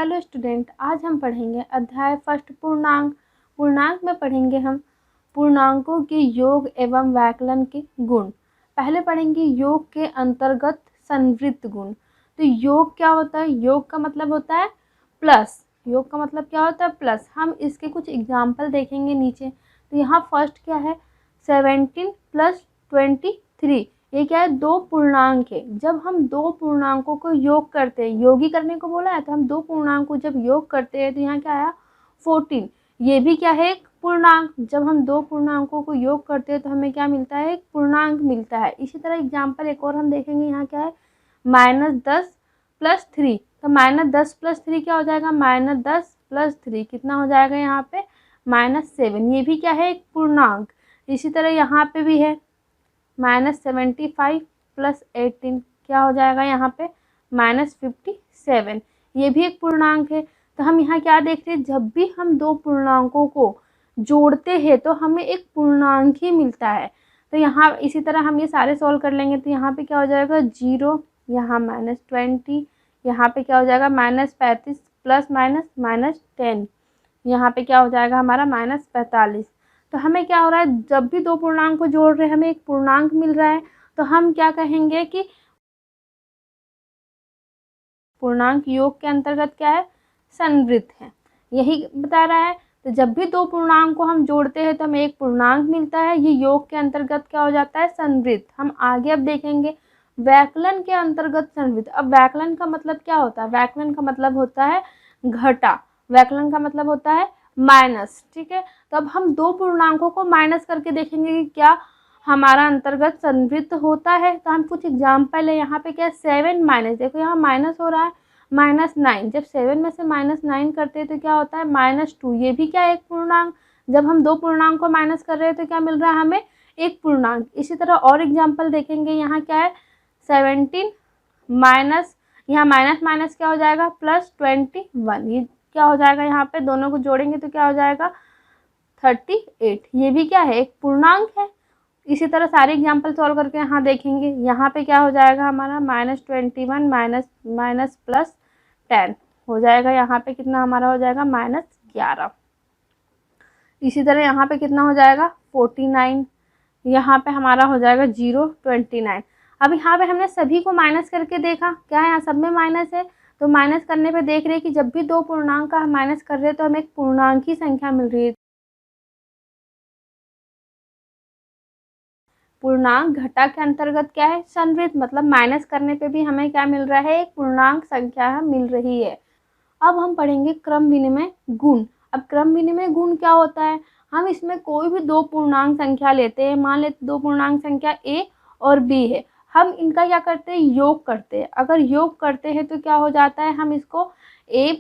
Hello student, आज हम पढ़ेंगे अध्याय फर्स्ट पूर्णांक। पूर्णांक में पढ़ेंगे हम पूर्णांकों के योग एवं वैकलन के गुण। पहले पढ़ेंगे योग के अंतर्गत संवृत्त गुण। तो योग क्या होता है? योग का मतलब होता है प्लस। योग का मतलब क्या होता है? प्लस। हम इसके कुछ एग्जाम्पल देखेंगे नीचे। तो यहाँ फर्स्ट क्या है? 17 + 23। ये क्या है? दो पूर्णांक है। जब हम दो पूर्णांकों को योग करते हैं, योग ही करने को बोला है, तो हम दो पूर्णांक को जब योग करते हैं तो यहाँ क्या आया? 14। ये भी क्या है? एक पूर्णांक। जब हम दो पूर्णांकों को योग करते हैं तो हमें क्या मिलता है? एक पूर्णांक मिलता है। इसी तरह एग्जाम्पल एक और हम देखेंगे। यहाँ क्या है? -10 + 3। तो -10 + 3 क्या हो जाएगा? -10 + 3 कितना हो जाएगा? यहाँ पे -7। ये भी क्या है? एक पूर्णांक। इसी तरह यहाँ पे भी है -75 + 18 क्या हो जाएगा? यहाँ पे -57। ये भी एक पूर्णांक है। तो हम यहाँ क्या देख रहे हैं? जब भी हम दो पूर्णांकों को जोड़ते हैं तो हमें एक पूर्णांक ही मिलता है। तो यहाँ इसी तरह हम ये सारे सॉल्व कर लेंगे। तो यहाँ पे क्या हो जाएगा? 0, यहाँ -20, यहाँ पे क्या हो जाएगा? -35 ± -10, यहाँ पे क्या हो जाएगा हमारा? -45। तो हमें क्या हो रहा है? जब भी दो पूर्णांक को जोड़ रहे हैं हमें एक पूर्णांक मिल रहा है, तो हम क्या कहेंगे कि पूर्णांक योग के अंतर्गत क्या है? संवृत्त है। यही बता रहा है। तो जब भी दो पूर्णांक को हम जोड़ते हैं तो हमें एक पूर्णांक मिलता है। ये योग के अंतर्गत क्या हो जाता है? संवृत्त। हम आगे अब देखेंगे वैकलन के अंतर्गत संवृत्त। अब वैकलन का मतलब क्या होता है? वैकलन का मतलब होता है घटा। वैकलन का मतलब होता है माइनस। ठीक है। तो अब हम दो पूर्णांकों को माइनस करके देखेंगे कि क्या हमारा अंतर्गत संवृत्त होता है। तो हम कुछ एग्जाम्पल है। यहाँ पे क्या? 7 माइनस, देखो यहाँ माइनस हो रहा है, -9। जब 7 में से -9 करते हैं तो क्या होता है? -2। ये भी क्या है? एक पूर्णांक। जब हम दो पूर्णांक को माइनस कर रहे हैं तो क्या मिल रहा है हमें? एक पूर्णांक। इसी तरह और एग्जाम्पल देखेंगे। यहाँ क्या है? 17 माइनस, यहाँ माइनस माइनस क्या हो जाएगा? +21। ये क्या हो जाएगा? यहाँ पे दोनों को जोड़ेंगे तो क्या हो जाएगा? 38। ये भी क्या है? एक पूर्णांक है। इसी तरह सारे एग्जाम्पल सॉल्व करके यहाँ देखेंगे। यहाँ पे क्या हो जाएगा हमारा? -21 माइनस +10 हो जाएगा। यहाँ पे कितना हमारा हो जाएगा? -11। इसी तरह यहाँ पे कितना हो जाएगा? 49। यहाँ पे हमारा हो जाएगा 0, 29। अब यहाँ पे हमने सभी को माइनस करके देखा, क्या है? यहाँ सब में माइनस है। तो माइनस करने पे देख रहे हैं कि जब भी दो पूर्णांक का हम माइनस कर रहे हैं तो हमें एक पूर्णांक की संख्या मिल रही है। पूर्णांक घटा के अंतर्गत क्या है? संवृत्त। मतलब माइनस करने पे भी हमें क्या मिल रहा है? एक पूर्णांक संख्या मिल रही है। अब हम पढ़ेंगे क्रम विनिमय गुण। अब क्रम विनिमय गुण क्या होता है? हम इसमें कोई भी दो पूर्णांक संख्या लेते हैं। मान लेते दो पूर्णांक संख्या a और b है। हम इनका क्या करते हैं? योग करते हैं। अगर योग करते हैं तो क्या हो जाता है? हम इसको a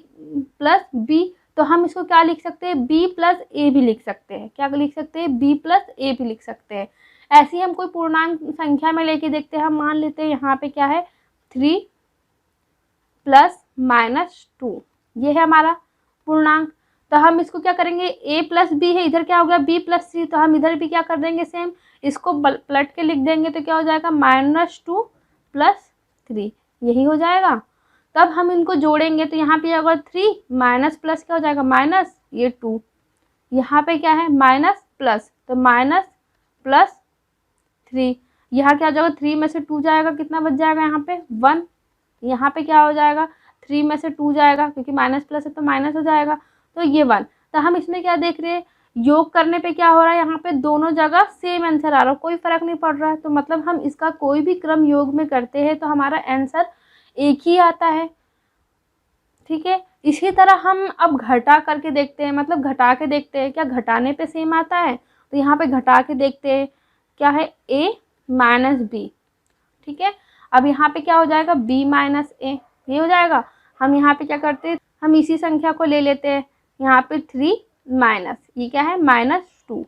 + b, तो हम इसको क्या लिख सकते हैं? b + a भी लिख सकते हैं। क्या लिख सकते हैं? b + a भी लिख सकते हैं। ऐसे ही हम कोई पूर्णांक संख्या में लेके देखते हैं। हम मान लेते हैं यहाँ पे क्या है? 3 ± -2। ये है हमारा पूर्णांक। तो हम इसको क्या करेंगे? a + b है, इधर क्या हो गया? b + c। तो हम इधर भी क्या कर देंगे? सेम इसको पलट के लिख देंगे। तो क्या हो जाएगा? -2 + 3। यही हो जाएगा। तब हम इनको जोड़ेंगे तो यहाँ पे होगा 3 माइनस प्लस क्या हो जाएगा? माइनस, ये 2। यहाँ पे क्या है? माइनस प्लस, तो -+3। यहाँ क्या हो जाएगा? 3 में से 2 जाएगा, कितना बच जाएगा? यहाँ पे 1। यहाँ पे क्या हो जाएगा? 3 में से 2 जाएगा, क्योंकि माइनस प्लस है तो माइनस हो जाएगा, तो ये 1। तो हम इसमें क्या देख रहे हैं? योग करने पे क्या हो रहा है? यहाँ पे दोनों जगह सेम आंसर आ रहा है, कोई फर्क नहीं पड़ रहा है। तो मतलब हम इसका कोई भी क्रम योग में करते हैं तो हमारा आंसर एक ही आता है। ठीक है। इसी तरह हम अब घटा करके देखते हैं, मतलब घटा के देखते हैं क्या घटाने पे सेम आता है। तो यहाँ पे घटा के देखते हैं, क्या है? a - b। ठीक है। अब यहाँ पे क्या हो जाएगा? b - a, ये हो जाएगा। हम यहाँ पे क्या करते हैं? हम इसी संख्या को ले लेते हैं। यहाँ पे 3 माइनस, ये क्या है? -2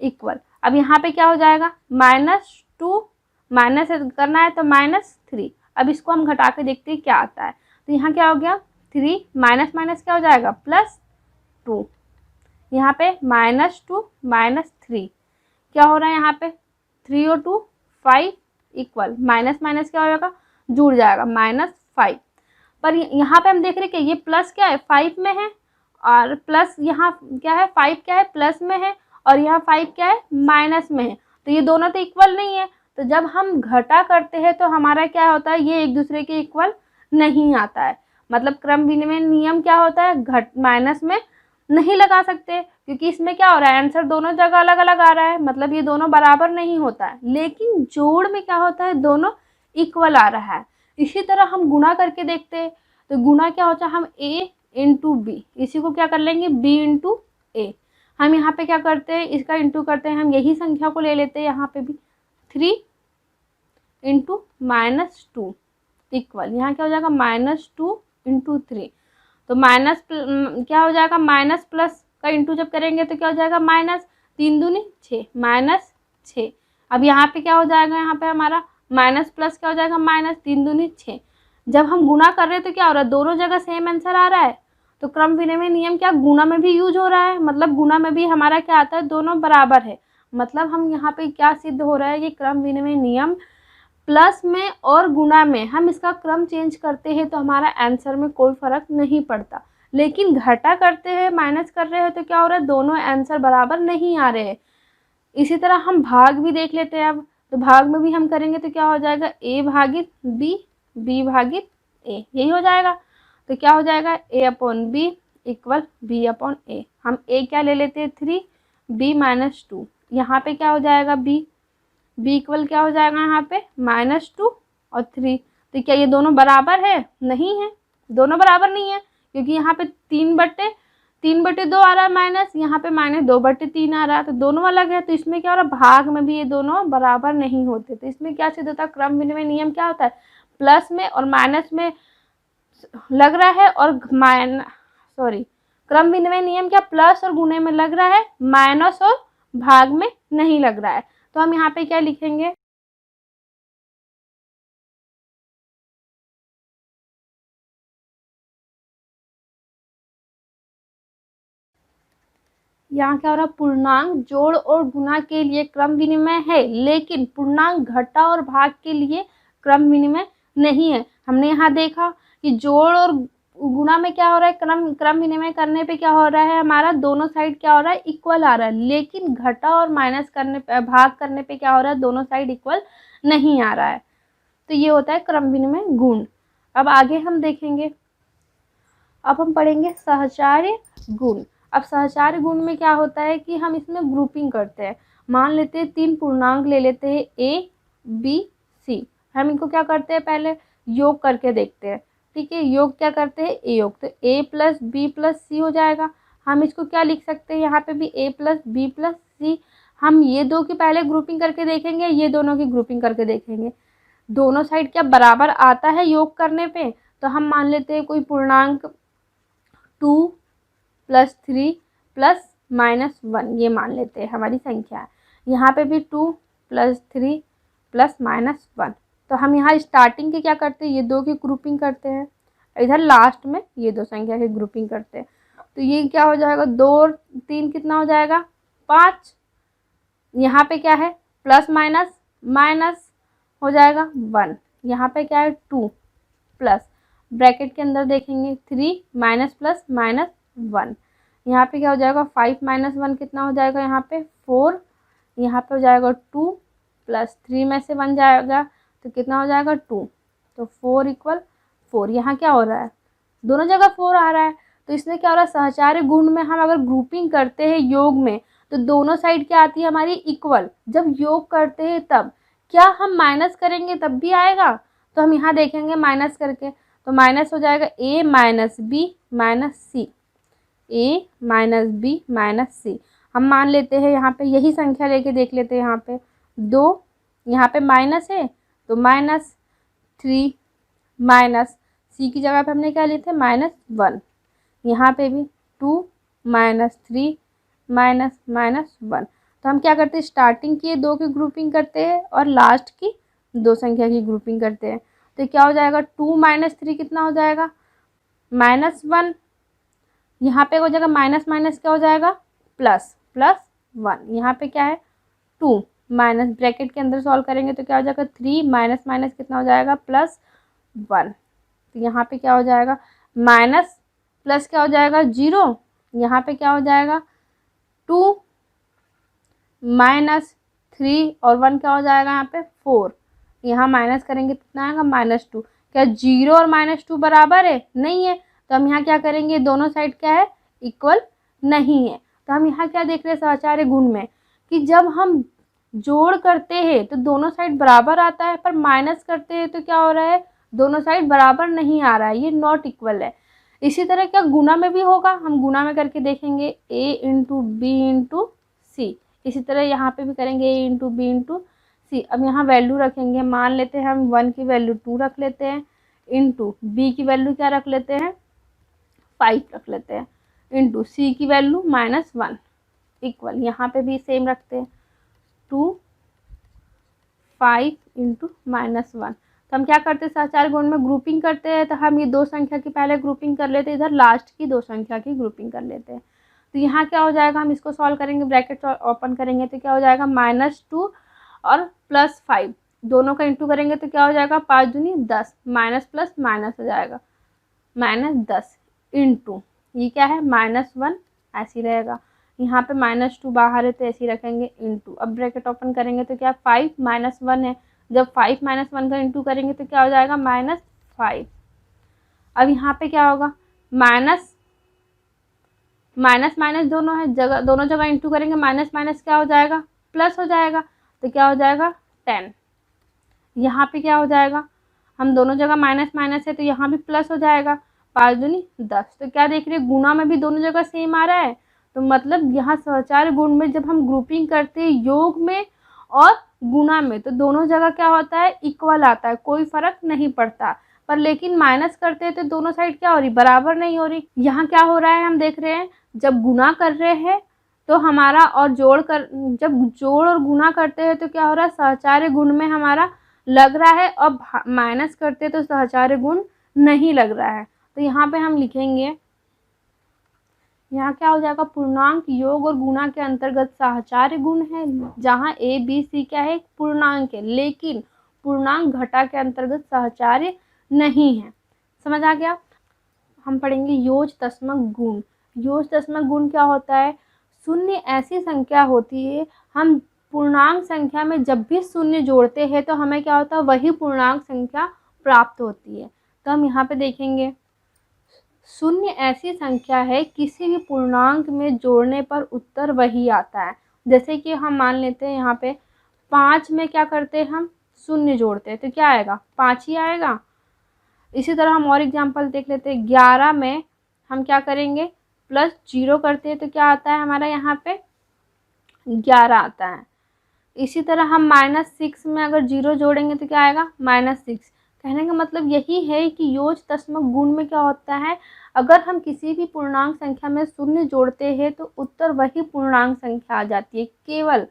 इक्वल। अब यहाँ पे क्या हो जाएगा? -2 माइनस करना है तो -3। अब इसको हम घटा के देखते हैं क्या आता है। तो यहाँ क्या हो गया? 3 माइनस माइनस क्या हो जाएगा? +2। यहाँ पे -2 - 3 क्या हो रहा है? यहाँ पे 3 और 2 5 इक्वल, माइनस माइनस क्या हो जाएगा? जुड़ जाएगा, -5। पर यहाँ पे हम देख रहे हैं कि ये प्लस क्या है 5 में है, और प्लस यहाँ क्या है 5 क्या है प्लस में है, और यहाँ 5 क्या है माइनस में है। तो ये दोनों तो इक्वल नहीं है। तो जब हम घटा करते हैं तो हमारा क्या होता है, ये एक दूसरे के इक्वल नहीं आता है। मतलब क्रम विनिमय नियम क्या होता है, घट माइनस में नहीं लगा सकते, क्योंकि इसमें क्या हो रहा है, आंसर दोनों जगह अलग अलग आ रहा है, मतलब ये दोनों बराबर नहीं होता है। लेकिन जोड़ में क्या होता है, दोनों इक्वल आ रहा है। इसी तरह हम गुणा करके देखते हैं, तो गुणा क्या होता है, हम a इंटू बी, इसी को क्या कर लेंगे b इंटू ए। हम यहाँ पे क्या करते हैं, इसका इंटू करते हैं, हम यही संख्या को ले लेते हैं यहाँ पे भी, 3 इंटू -2 इक्वल, यहाँ क्या हो जाएगा -2 इंटू 3। तो माइनस क्या हो जाएगा, माइनस प्लस का इंटू जब करेंगे तो क्या हो जाएगा, माइनस 3 दूनी 6 -6। अब यहाँ पे क्या हो जाएगा, यहाँ पे हमारा माइनस प्लस क्या हो जाएगा, -3 दूनी 6। जब हम गुणा कर रहे हैं तो क्या हो रहा है, दोनों जगह सेम आंसर आ रहा है। तो क्रम विनिमय नियम क्या गुणा में भी यूज हो रहा है, मतलब गुणा में भी हमारा क्या आता है, दोनों बराबर है। मतलब हम यहाँ पे क्या सिद्ध हो रहा है, कि क्रम विनिमय नियम प्लस में और गुणा में हम इसका क्रम चेंज करते हैं तो हमारा आंसर में कोई फर्क नहीं पड़ता। लेकिन घटा करते हैं, माइनस कर रहे हो तो क्या हो रहा है, दोनों आंसर बराबर नहीं आ रहे हैं। इसी तरह हम भाग भी देख लेते हैं अब। तो भाग में भी हम करेंगे तो क्या हो जाएगा, a भागित b, b भागित a, यही हो जाएगा। तो क्या हो जाएगा, a upon b equal b upon a। हम a क्या ले लेते हैं 3, b -2, यहाँ पे क्या हो जाएगा b इक्वल क्या हो जाएगा यहाँ पे -2 और 3। तो क्या ये दोनों बराबर है, नहीं है, दोनों बराबर नहीं है, क्योंकि यहाँ पे 3/2 आ रहा है माइनस, यहाँ पे -2/3 आ रहा है, तो दोनों अलग है। तो इसमें क्या हो रहा है, भाग में भी ये दोनों बराबर नहीं होते। तो इसमें क्या सिद्ध होता है, क्रम विनिमय नियम क्या होता है, प्लस में और माइनस में लग रहा है, और क्रम विनिमय नियम क्या प्लस और गुणे में लग रहा है, माइनस और भाग में नहीं लग रहा है। तो हम यहाँ पे क्या लिखेंगे, यहाँ क्या हो रहा है, पूर्णांक जोड़ और गुणा के लिए क्रम विनिमय है, लेकिन पूर्णांक घटा और भाग के लिए क्रम विनिमय नहीं है। हमने यहाँ देखा कि जोड़ और गुणा में क्या हो रहा है, क्रम विनिमय करने पे क्या हो रहा है, हमारा दोनों साइड क्या हो रहा है, इक्वल आ रहा है। लेकिन घटा और माइनस करने पे, भाग करने पे क्या हो रहा है, दोनों साइड इक्वल नहीं आ रहा है। तो ये होता है क्रम विनिमय गुण। अब आगे हम देखेंगे, अब हम पढ़ेंगे सहचार्य गुण। अब सहचार्य गुण में क्या होता है कि हम इसमें ग्रुपिंग करते हैं। मान लेते हैं 3 पूर्णांक ले लेते हैं a, b, c। हम इनको क्या करते हैं, पहले योग करके देखते हैं। ठीक है, योग क्या करते हैं, a योग, तो a plus b plus c हो जाएगा। हम इसको क्या लिख सकते हैं, यहाँ पे भी a plus b plus c। हम ये दो की पहले ग्रुपिंग करके देखेंगे, ये दोनों की ग्रुपिंग करके देखेंगे। दोनों साइड क्या बराबर आता है योग करने पे। तो हम मान लेते हैं कोई पूर्णांक 2 + 3 + -1, ये मान लेते हैं हमारी संख्या है। यहाँ पे भी 2 + 3 + -1। तो हम यहाँ स्टार्टिंग के क्या करते हैं, ये दो की ग्रुपिंग करते हैं, इधर लास्ट में ये दो संख्या की ग्रुपिंग करते हैं। तो ये क्या हो जाएगा, 2 और 3 कितना हो जाएगा, 5। यहाँ पे क्या है, प्लस माइनस माइनस हो जाएगा 1। यहाँ पे क्या है 2 प्लस, ब्रैकेट के अंदर देखेंगे 3 माइनस प्लस -1। यहाँ पे क्या हो जाएगा, 5 - 1 कितना हो जाएगा, यहाँ पे 4। यहाँ पे हो जाएगा 2 + 3 में से 1 जाएगा तो कितना हो जाएगा 2। तो 4 = 4। यहाँ क्या हो रहा है, दोनों जगह 4 आ रहा है। तो इसमें क्या हो रहा है, सहचार्य गुण में हम अगर ग्रुपिंग करते हैं योग में तो दोनों साइड क्या आती है हमारी, इक्वल। जब योग करते हैं तब क्या हम माइनस करेंगे तब भी आएगा। तो हम यहाँ देखेंगे माइनस करके, तो माइनस हो जाएगा a - b - c, a - b - c। हम मान लेते हैं यहाँ पे यही संख्या लेके देख लेते हैं। यहाँ पे 2, यहाँ पे माइनस है तो -3 माइनस c की जगह पे हमने क्या लिए थे, -1। यहाँ पे भी 2 - 3 -1। तो हम क्या करते हैं, स्टार्टिंग की दो की ग्रुपिंग करते हैं और लास्ट की दो संख्या की ग्रुपिंग करते हैं। तो क्या हो जाएगा, 2 - 3 कितना हो जाएगा, -1। यहाँ पे हो जाएगा माइनस माइनस क्या हो जाएगा, प्लस प्लस 1। यहाँ पे क्या है 2 माइनस, ब्रैकेट के अंदर सॉल्व करेंगे तो क्या हो जाएगा 3 माइनस माइनस कितना हो जाएगा, +1। तो यहाँ पे क्या हो जाएगा, माइनस प्लस क्या हो जाएगा 0, यहाँ पे क्या हो जाएगा 2 माइनस 3 और 1 क्या हो जाएगा यहाँ पे 4, यहाँ माइनस करेंगे कितना आएगा -2। क्या 0 और -2 बराबर है? नहीं है। तो हम यहाँ क्या करेंगे, दोनों साइड क्या है, इक्वल नहीं है। तो हम यहाँ क्या देख रहे हैं सहचार्य गुण में, कि जब हम जोड़ करते हैं तो दोनों साइड बराबर आता है, पर माइनस करते हैं तो क्या हो रहा है, दोनों साइड बराबर नहीं आ रहा है, ये नॉट इक्वल है। इसी तरह क्या गुना में भी होगा, हम गुना में करके देखेंगे a इंटू बी इंटू सी। इसी तरह यहाँ पे भी करेंगे a इंटू बी इंटू सी। अब यहाँ वैल्यू रखेंगे, मान लेते हैं हम 1 की वैल्यू 2 रख लेते हैं, इंटू बी की वैल्यू क्या रख लेते हैं 5 रख लेते हैं, इंटू सी की वैल्यू -1 इक्वल, यहाँ पे भी सेम रखते हैं 2 5 इंटू -1। तो हम क्या करते हैं सहचार्य गुण में ग्रुपिंग करते हैं, तो हम ये दो संख्या की पहले ग्रुपिंग कर लेते हैं, इधर लास्ट की दो संख्या की ग्रुपिंग कर लेते हैं। तो यहाँ क्या हो जाएगा, हम इसको सॉल्व करेंगे, ब्रैकेट ओपन करेंगे तो क्या हो जाएगा -2 और +5 दोनों का इंटू करेंगे तो क्या हो जाएगा 5 दूनी 10, माइनस प्लस माइनस हो जाएगा -10 इंटू ये क्या है -1 ऐसे ही रहेगा, यहाँ पे -2 बाहर है तो ऐसे ही रखेंगे इंटू। अब ब्रैकेट ओपन करेंगे तो क्या 5 -1 है, जब 5 -1 का इंटू करेंगे तो क्या हो जाएगा -5। अब यहाँ पे क्या होगा, माइनस माइनस दोनों है जगह, दोनों जगह इंटू करेंगे, माइनस माइनस क्या हो जाएगा प्लस हो जाएगा, तो क्या हो जाएगा 10। यहाँ पे क्या हो जाएगा, हम दोनों जगह माइनस माइनस है तो यहाँ भी प्लस हो जाएगा, 5 दूनी 10। तो क्या देख रहे हैं, गुना में भी दोनों जगह सेम आ रहा है। तो मतलब यहाँ सहचार्य गुण में जब हम ग्रुपिंग करते हैं योग में और गुना में, तो दोनों जगह क्या होता है इक्वल आता है, कोई फर्क नहीं पड़ता। पर लेकिन माइनस करते हैं तो दोनों साइड क्या हो रही, बराबर नहीं हो रही। यहाँ क्या हो रहा है, हम देख रहे हैं जब गुना कर रहे हैं तो हमारा, और जब जोड़ और गुना करते हैं तो क्या हो रहा है, सहचार्य गुण में हमारा लग रहा है, और माइनस करते तो सहचार्य गुण नहीं लग रहा है। तो यहाँ पे हम लिखेंगे, यहाँ क्या हो जाएगा, पूर्णांक योग और गुणा के अंतर्गत सहचार्य गुण है, जहाँ a b c क्या है पूर्णांक है, लेकिन पूर्णांक घटा के अंतर्गत सहचार्य नहीं है। समझ आ गया। हम पढ़ेंगे योजतस्मक गुण। योजतस्मक गुण क्या होता है, शून्य ऐसी संख्या होती है, हम पूर्णांक संख्या में जब भी शून्य जोड़ते हैं तो हमें क्या होता है, वही पूर्णांक संख्या प्राप्त होती है। तो हम यहाँ पे देखेंगे, शून्य ऐसी संख्या है किसी भी पूर्णांक में जोड़ने पर उत्तर वही आता है। जैसे कि हम मान लेते हैं यहाँ पे 5 में क्या करते हैं, हम शून्य जोड़ते हैं तो क्या आएगा 5 ही आएगा। इसी तरह हम और एग्जांपल देख लेते हैं, 11 में हम क्या करेंगे +0 करते हैं तो क्या आता है हमारा यहाँ पे 11 आता है। इसी तरह हम -6 में अगर 0 जोड़ेंगे तो क्या आएगा -6। कहने का मतलब यही है कि योजतस्मक गुण में क्या होता है, अगर हम किसी भी पूर्णांक संख्या में शून्य जोड़ते हैं तो उत्तर वही पूर्णांक संख्या आ जाती है। केवल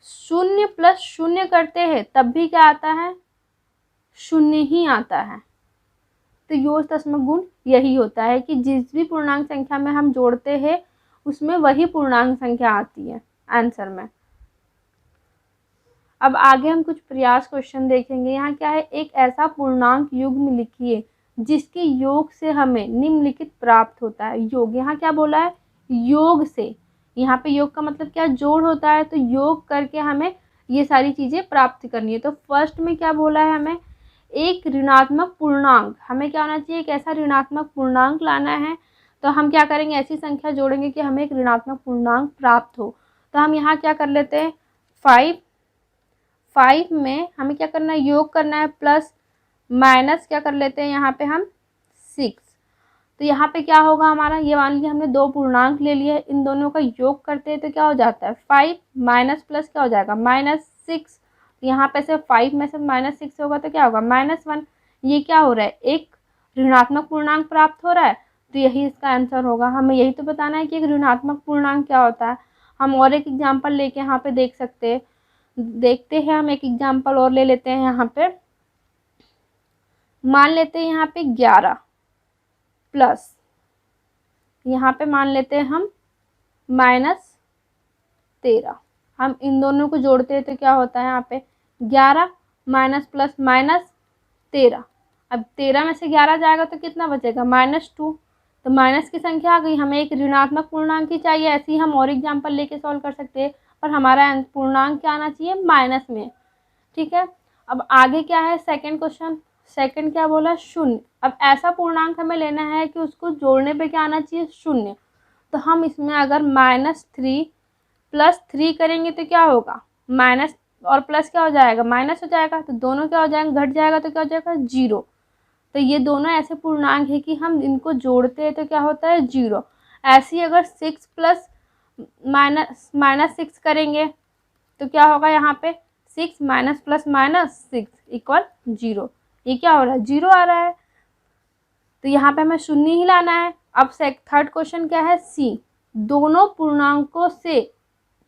0 + 0 करते हैं तब भी क्या आता है, 0 ही आता है। तो योजतस्मक गुण यही होता है कि जिस भी पूर्णांक संख्या में हम जोड़ते हैं उसमें वही पूर्णांक संख्या आती है आंसर में। अब आगे हम कुछ प्रयास क्वेश्चन देखेंगे। यहाँ क्या है, एक ऐसा पूर्णांक युग्म लिखिए जिसके योग से हमें निम्नलिखित प्राप्त होता है। योग, यहाँ क्या बोला है, योग से। यहाँ पे योग का मतलब क्या, जोड़ होता है, तो योग करके हमें ये सारी चीज़ें प्राप्त करनी है। तो फर्स्ट में क्या बोला है, हमें एक ऋणात्मक पूर्णांक, हमें क्या होना चाहिए, एक ऐसा ऋणात्मक पूर्णांक लाना है। तो हम क्या करेंगे, ऐसी संख्या जोड़ेंगे कि हमें एक ऋणात्मक पूर्णांक प्राप्त हो। तो हम यहाँ क्या कर लेते हैं, 5 में हमें क्या करना है, योग करना है, प्लस माइनस क्या कर लेते हैं यहाँ पे हम 6। तो यहाँ पे क्या होगा हमारा, ये मान लीजिए हमने दो पूर्णांक ले लिए, इन दोनों का योग करते हैं तो क्या हो जाता है 5 माइनस प्लस क्या हो जाएगा -6। यहाँ पे से 5 में से -6 होगा तो क्या होगा -1। ये क्या हो रहा है, एक ऋणात्मक पूर्णांक प्राप्त हो रहा है, तो यही इसका आंसर होगा। हमें यही तो बताना है कि एक ऋणात्मक पूर्णांक क्या होता है। हम और एक एग्जाम्पल लेके यहाँ पे देखते हैं हम एक एग्जाम्पल और ले लेते हैं। यहाँ पे मान लेते हैं यहाँ पे 11 प्लस यहाँ पे मान लेते हैं हम -13। हम इन दोनों को जोड़ते हैं तो क्या होता है, यहाँ पे 11 माइनस प्लस -13। अब 13 में से 11 जाएगा तो कितना बचेगा, -2। तो माइनस की संख्या आ गई, हमें एक ऋणात्मक पूर्णांक ही चाहिए। ऐसे ही हम और एग्जाम्पल लेके सॉल्व कर सकते हैं, पर हमारा पूर्णांक क्या आना चाहिए, माइनस में। ठीक है, अब आगे क्या है, सेकंड क्वेश्चन। सेकंड क्या बोला, शून्य। अब ऐसा पूर्णांक हमें लेना है कि उसको जोड़ने पे क्या आना चाहिए, शून्य। तो हम इसमें अगर -3 + 3 करेंगे तो क्या होगा, माइनस और प्लस क्या हो जाएगा, माइनस हो जाएगा। तो दोनों क्या हो जाएंगे, घट जाएगा तो क्या हो जाएगा, 0। तो ये दोनों ऐसे पूर्णांक है कि हम इनको जोड़ते हैं तो क्या होता है, 0। ऐसे ही अगर 6 प्लस -6 करेंगे तो क्या होगा, यहाँ पे 6 माइनस प्लस -6 इक्वल 0। ये क्या हो रहा है, 0 आ रहा है। तो यहाँ पे हमें शून्य ही लाना है। अब थर्ड क्वेश्चन क्या है, सी। दोनों पूर्णांकों से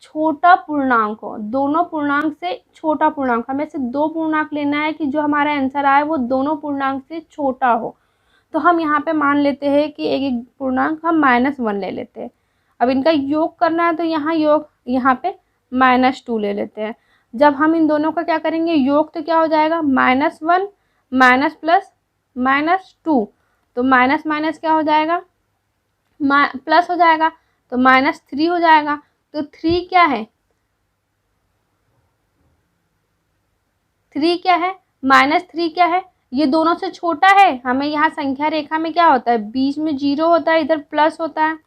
छोटा पूर्णांक हो, दोनों पूर्णांक से छोटा पूर्णांक, हमें से दो पूर्णांक लेना है कि जो हमारा आंसर आए वो दोनों पूर्णांक से छोटा हो। तो हम यहाँ पे मान लेते हैं कि एक एक पूर्णांक हम -1 ले लेते हैं। अब इनका योग करना है तो यहाँ योग, यहाँ पे -2 ले लेते हैं। जब हम इन दोनों का क्या करेंगे, योग, तो क्या हो जाएगा, -1 माइनस प्लस -2। तो माइनस माइनस क्या हो जाएगा, प्लस हो जाएगा, तो -3 हो जाएगा। तो 3 क्या है, 3 क्या है, -3 क्या है, ये दोनों से छोटा है। हमें यहाँ संख्या रेखा में क्या होता है, बीच में 0 होता है, इधर प्लस होता है,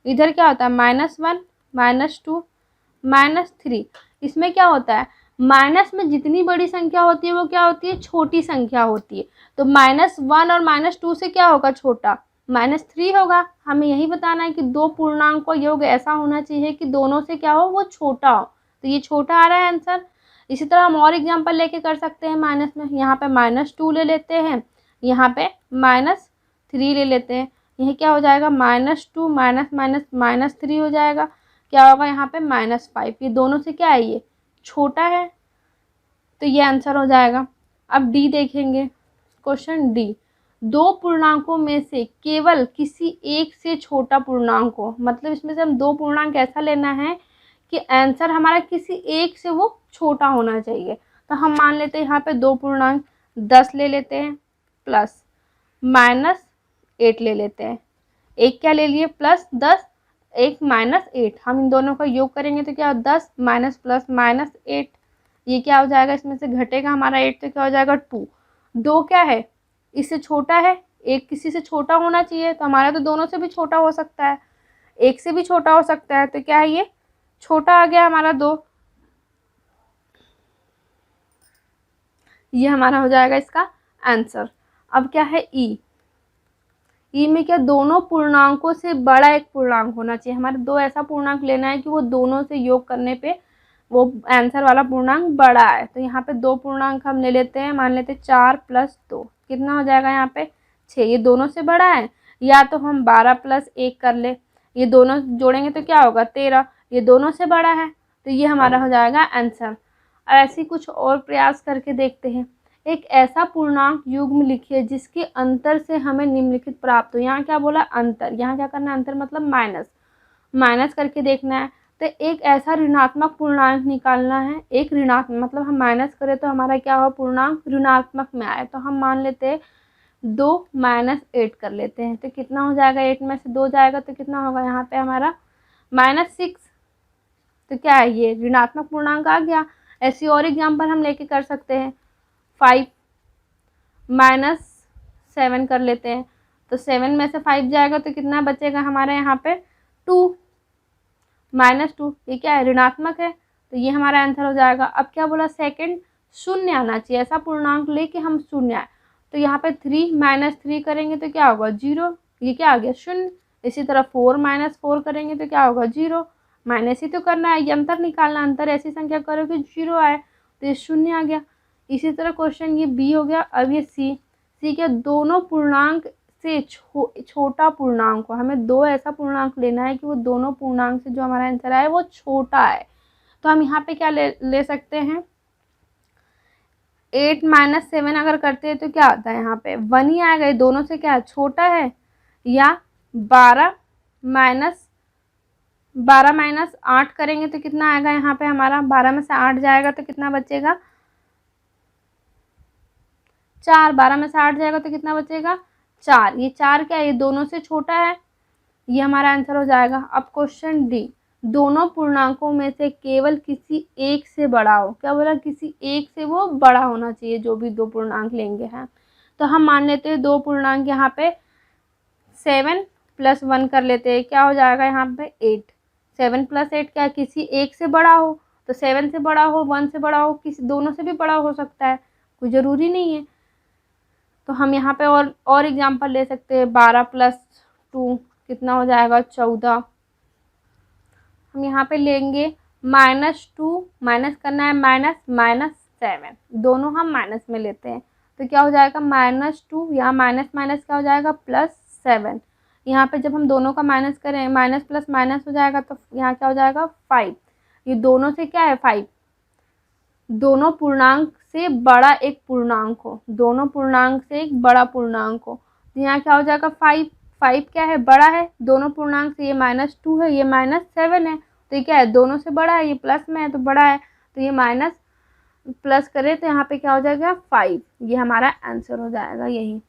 इधर क्या होता है, -1 -2 -3। इसमें क्या होता है, माइनस में जितनी बड़ी संख्या होती है वो क्या होती है, छोटी संख्या होती है। तो -1 और -2 से क्या होगा, छोटा, -3 होगा। हमें यही बताना है कि दो पूर्णांक का योग ऐसा होना चाहिए कि दोनों से क्या हो, वो छोटा हो। तो ये छोटा आ रहा है आंसर। इसी तरह हम और एग्जांपल लेके कर सकते हैं माइनस में। यहाँ पे -2 ले लेते हैं, यहाँ पे -3 ले लेते हैं। यही क्या हो जाएगा, -2 माइनस माइनस -3 हो जाएगा। क्या होगा यहाँ पे, -5। ये दोनों से क्या है, ये छोटा है, तो ये आंसर हो जाएगा। अब डी देखेंगे, क्वेश्चन डी। दो पूर्णांकों में से केवल किसी एक से छोटा पूर्णांक हो, मतलब इसमें से हम दो पूर्णांक ऐसा लेना है कि आंसर हमारा किसी एक से वो छोटा होना चाहिए। तो हम मान लेते हैं यहाँ पे दो पूर्णांक 10 ले लेते हैं प्लस -8 ले लेते हैं। एक क्या ले लिए, +10, एक -8। हम इन दोनों का योग करेंगे तो क्या, 10 माइनस प्लस -8। ये क्या हो जाएगा, इसमें से घटेगा हमारा 8 तो क्या हो जाएगा, 2। 2 क्या है, इससे छोटा है, एक किसी से छोटा होना चाहिए। तो हमारा तो दोनों से भी छोटा हो सकता है, एक से भी छोटा हो सकता है। तो क्या है, ये छोटा आ गया हमारा 2। ये हमारा हो जाएगा इसका आंसर। अब क्या है, ई। ई में क्या, दोनों पूर्णांकों से बड़ा एक पूर्णांक होना चाहिए। हमारे दो ऐसा पूर्णांक लेना है कि वो दोनों से योग करने पे वो आंसर वाला पूर्णांक बड़ा है। तो यहाँ पे दो पूर्णांक हम ले लेते हैं, मान लेते हैं 4 + 2, कितना हो जाएगा यहाँ पे, 6। ये दोनों से बड़ा है, या तो हम 12 + 1 कर ले, ये दोनों जोड़ेंगे तो क्या होगा, 13। ये दोनों से बड़ा है, तो ये हमारा हो जाएगा आंसर। ऐसे कुछ और प्रयास करके देखते हैं। एक ऐसा पूर्णांक युग्म लिखिए जिसके अंतर से हमें निम्नलिखित प्राप्त हो। यहाँ क्या बोला, अंतर, यहाँ क्या करना है, अंतर मतलब माइनस, माइनस करके देखना है। तो एक ऐसा ऋणात्मक पूर्णांक निकालना है। एक ऋणात्मक मतलब हम माइनस करें तो हमारा क्या हो, पूर्णांक ऋणात्मक में आए। तो हम मान लेते हैं 2 -8 कर लेते हैं। तो कितना हो जाएगा, 8 में से 2 जाएगा तो कितना होगा यहाँ पे हमारा, -6। तो क्या है, ये ऋणात्मक पूर्णांक आ गया। ऐसी और एग्जाम्पल हम लेके कर सकते हैं। 5 -7 कर लेते हैं। तो 7 में से 5 जाएगा तो कितना बचेगा हमारे यहाँ पे, 2 -2। ये क्या है, ऋणात्मक है, तो ये हमारा आंसर हो जाएगा। अब क्या बोला, सेकंड, शून्य आना चाहिए। ऐसा पूर्णांक लेके हम शून्य आए। तो यहाँ पे 3 -3 करेंगे तो क्या होगा, 0। ये क्या आ गया, शून्य। इसी तरह 4 -4 करेंगे तो क्या होगा, 0। माइनस ही तो करना है, ये अंतर निकालना। अंतर ऐसी संख्या करो कि 0 आए, तो ये शून्य आ गया। इसी तरह क्वेश्चन ये बी हो गया। अब ये सी। सी क्या, दोनों पूर्णांक से छोटा पूर्णांक को, हमें दो ऐसा पूर्णांक लेना है कि वो दोनों पूर्णांक से जो हमारा आंसर आए वो छोटा है। तो हम यहाँ पे क्या ले सकते हैं, 8 - 7 अगर करते हैं तो क्या आता है, यहाँ पे 1 ही आएगा। ये दोनों से क्या छोटा है। या 12 -8 करेंगे तो कितना आएगा यहाँ पे हमारा, 12 में से 8 जाएगा तो कितना बचेगा, 4, 12 में से 8 जाएगा तो कितना बचेगा 4। ये 4 क्या है, ये दोनों से छोटा है, ये हमारा आंसर हो जाएगा। अब क्वेश्चन डी, दोनों पूर्णांकों में से केवल किसी एक से बड़ा हो। क्या बोला, किसी एक से वो बड़ा होना चाहिए, जो भी दो पूर्णांक लेंगे हैं। तो हम मान लेते हैं दो पूर्णांक यहाँ पे 7 + 1 कर लेते हैं, क्या हो जाएगा यहाँ पे 8। 7 + 8 क्या है, किसी एक से बड़ा हो, तो 7 से बड़ा हो, 1 से बड़ा हो, किसी दोनों से भी बड़ा हो सकता है, कोई ज़रूरी नहीं है। तो हम यहाँ पे और एग्जांपल ले सकते हैं। 12 + 2 कितना हो जाएगा 14। हम यहाँ पे लेंगे -2, माइनस करना है, -7, दोनों हम माइनस में लेते हैं, तो क्या हो जाएगा -2, यहाँ माइनस माइनस क्या हो जाएगा +7। यहाँ पे जब हम दोनों का माइनस करें, माइनस प्लस माइनस हो जाएगा, तो यहाँ क्या हो जाएगा 5। ये दोनों से क्या है 5, दोनों पूर्णांक से बड़ा एक पूर्णांक हो, दोनों पूर्णांक से एक बड़ा पूर्णांक हो, तो यहाँ क्या हो जाएगा 5। 5 क्या है, बड़ा है दोनों पूर्णांक से, ये -2 है, ये -7 है, तो ये क्या है दोनों से बड़ा है, ये प्लस में है तो बड़ा है, तो ये माइनस प्लस करें तो यहाँ पे क्या हो जाएगा 5। ये हमारा आंसर हो जाएगा यही।